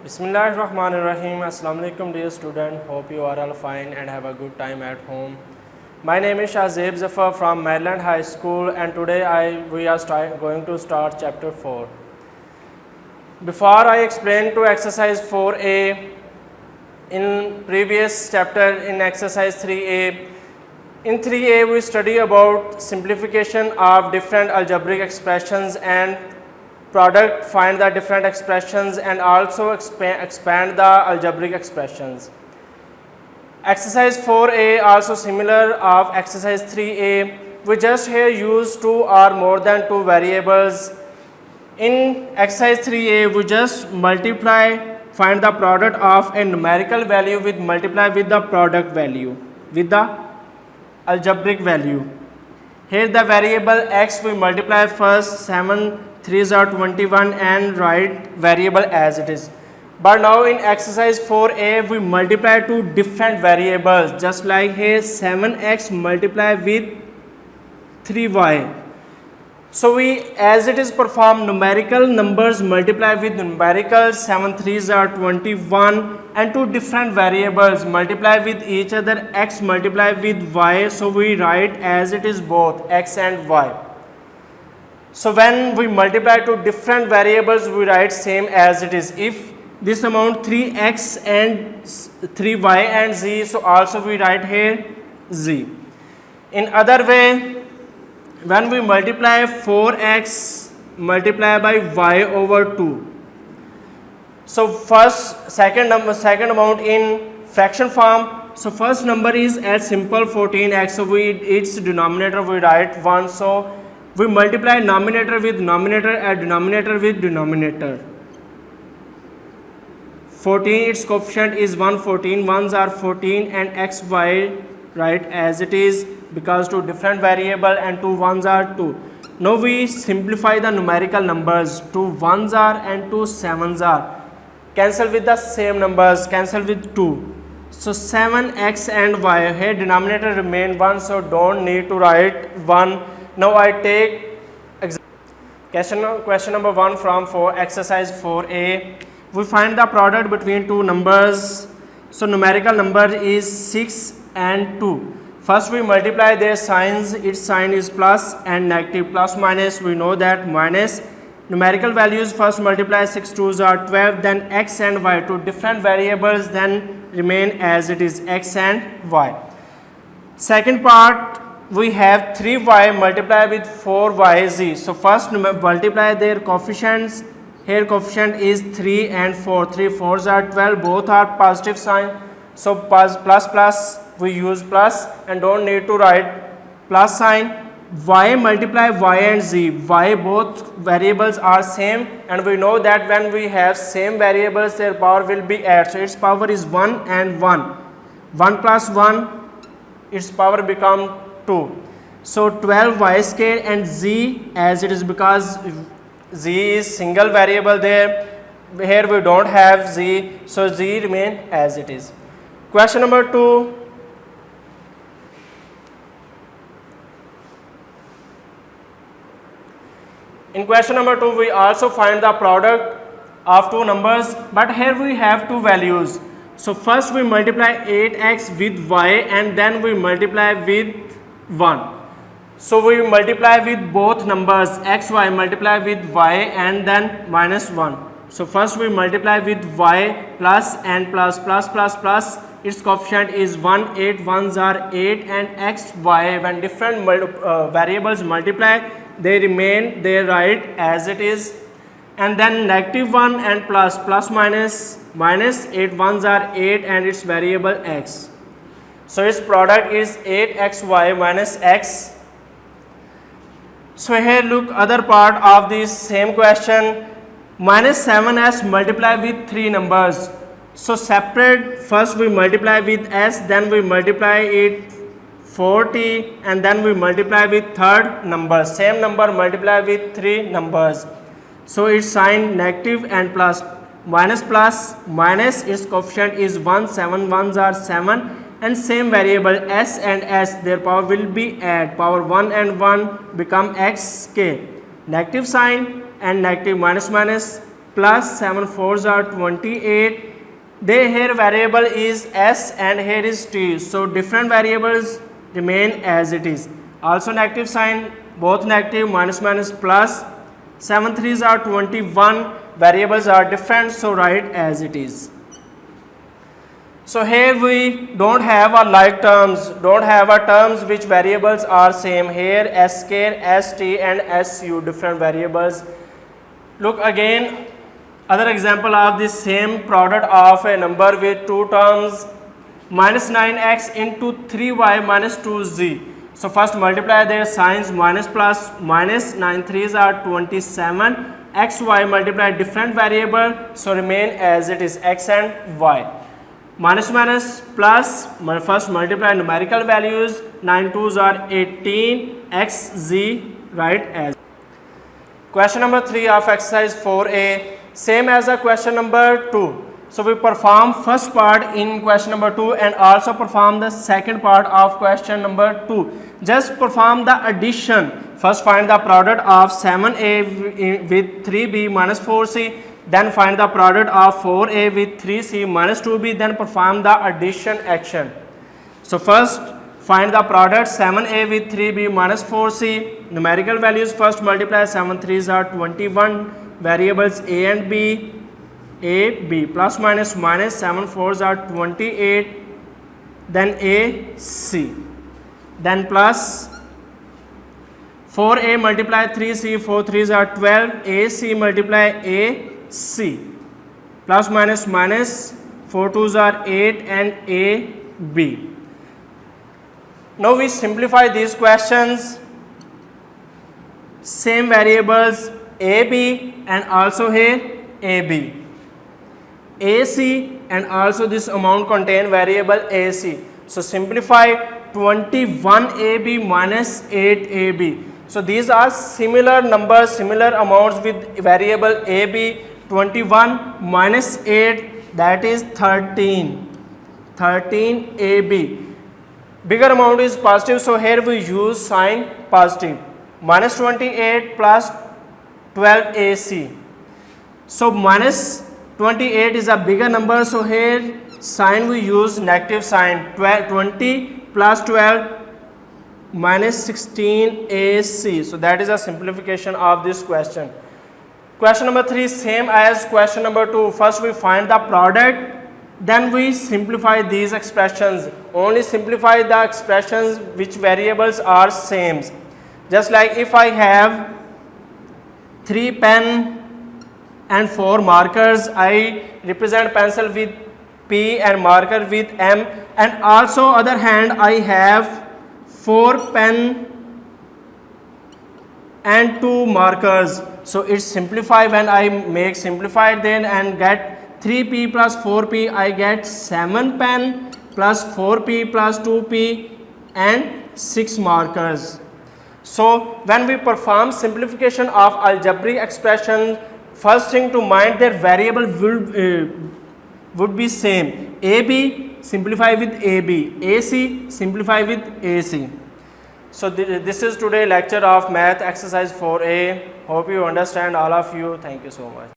Bismillahirrahmanirrahim. Assalamu alaikum dear student. Hope you are all fine and have a good time at home. My name is Shahzeb Zafar from Maryland High School and today we are going to start chapter 4. Before I explain to exercise 4a, in previous chapter in exercise 3a, in 3a we study about simplification of different algebraic expressions and product, find the different expressions and also expand the algebraic expressions. Exercise 4a also similar of exercise 3a. We just here use two or more than two variables. In exercise 3a we just multiply, find the product of a numerical value with multiply with the product value with the algebraic value. Here the variable x we multiply first, 7 3s are 21 and write variable as it is. But now in exercise 4a we multiply two different variables, just like here 7x multiply with 3y. So we as it is perform numerical numbers multiply with numerical, 7 3s are 21 and two different variables multiply with each other, x multiply with y, so we write as it is both x and y. So when we multiply two different variables we write same as it is. If this amount 3x and 3y and z, so also we write here z. In other way, when we multiply 4x multiply by y over 2. So second amount in fraction form. So first number is as simple 14x, so its denominator we write 1. So we multiply numerator with numerator and denominator with denominator. 14 its coefficient is 1, 14 ones are 14 and x y right as it is because two different variable and two ones are 2. Now we simplify the numerical numbers. 2 ones are and 2 sevens are. Cancel with the same numbers, cancel with 2. So 7x and y, here denominator remain 1, so don't need to write 1. Now I take question number 1 from exercise 4a. We find the product between two numbers. So numerical number is 6 and 2. First we multiply their signs. Its sign is plus and negative. Plus minus, we know that minus. Numerical values first multiply, 6 2s are 12, then x and y, two different variables then remain as it is x and y. Second part, we have 3y multiply with 4yz. So first multiply their coefficients. Here coefficient is 3 and 4. 3 4s are 12, both are positive sign. So plus we use plus and don't need to write plus sign. Y multiply y and z. Y both variables are same and we know that when we have same variables their power will be add. So its power is 1 and 1. 1 plus 1, its power become 2. So 12 y square and z as it is because z is single variable there. Here we don't have z, so z remain as it is. Question number 2. In question number 2 we also find the product of two numbers, but here we have two values. So first we multiply 8x with y and then we multiply with 1. So we multiply with both numbers x, y, multiply with y and then minus 1. So first we multiply with y plus and plus. Its coefficient is 1, 8 ones are 8 and x, y. When different variables multiply, they remain they right as it is. And then negative 1 and plus minus 8 ones are 8 and its variable x. So its product is 8xy minus x. So here look other part of this same question. Minus 7s multiply with three numbers. So separate, first we multiply with s, then we multiply it 40 and then we multiply with third number. Same number multiply with three numbers. So its sign negative and plus. Minus its coefficient is 1, 7 ones are 7 and same variable s and s, their power will be add. Power 1 and 1 become xk. Negative sign and negative minus plus 7 fours are 28. They here variable is s and here is t. So different variables remain as it is. Also negative sign, both negative, minus minus plus. 7 threes are 21. Variables are different, so write as it is. So here we don't have a like terms, don't have a terms which variables are same. Here sk, st and su different variables. Look again, other example of this same product of a number with two terms, minus 9x into 3y minus 2z. So first multiply their signs, minus plus minus, 9 threes are 27, xy multiply different variable, so remain as it is x and y. Minus minus plus, first multiply numerical values, 9 twos are 18, xz write as. Question number 3 of exercise 4a, same as the question number 2. So we perform first part in question number 2 and also perform the second part of question number 2. Just perform the addition. First find the product of 7a with 3b minus 4c. Then find the product of 4a with 3c minus 2b. Then perform the addition action. So first find the product 7a with 3b minus 4c. Numerical values first multiply, 7 threes are 21. Variables a and b. A, B, plus minus minus, 7 fours are 28, then A, C, then plus 4A multiply 3C, 4 threes are 12, AC multiply AC, plus minus minus, 4 twos are 8 and AB. Now we simplify these questions, same variables AB and also here AB. AC and also this amount contain variable AC. So simplify 21AB minus 8AB. So these are similar numbers, similar amounts with variable AB. 21 minus 8, that is 13. 13AB. Bigger amount is positive, so here we use sign positive. Minus 28 plus 12AC. So minus 28 is a bigger number, so here sign we use negative sign. 20 plus 12 minus 16 AC. So that is a simplification of this question. Question number 3 same as question number 2. First we find the product, then we simplify these expressions. Only simplify the expressions which variables are same. Just like if I have 3 pen and 4 markers, I represent pencil with P and marker with M, and also other hand I have 4 pen and 2 markers. So it's simplify. When I make simplified then and get 3P plus 4P, I get 7 pen plus 4P plus 2P and 6 markers. So when we perform simplification of algebraic expression, first thing to mind, their variable would be same. AB simplify with AB, AC simplify with AC. So this is today lecture of math exercise 4a. Hope you understand, all of you. Thank you so much.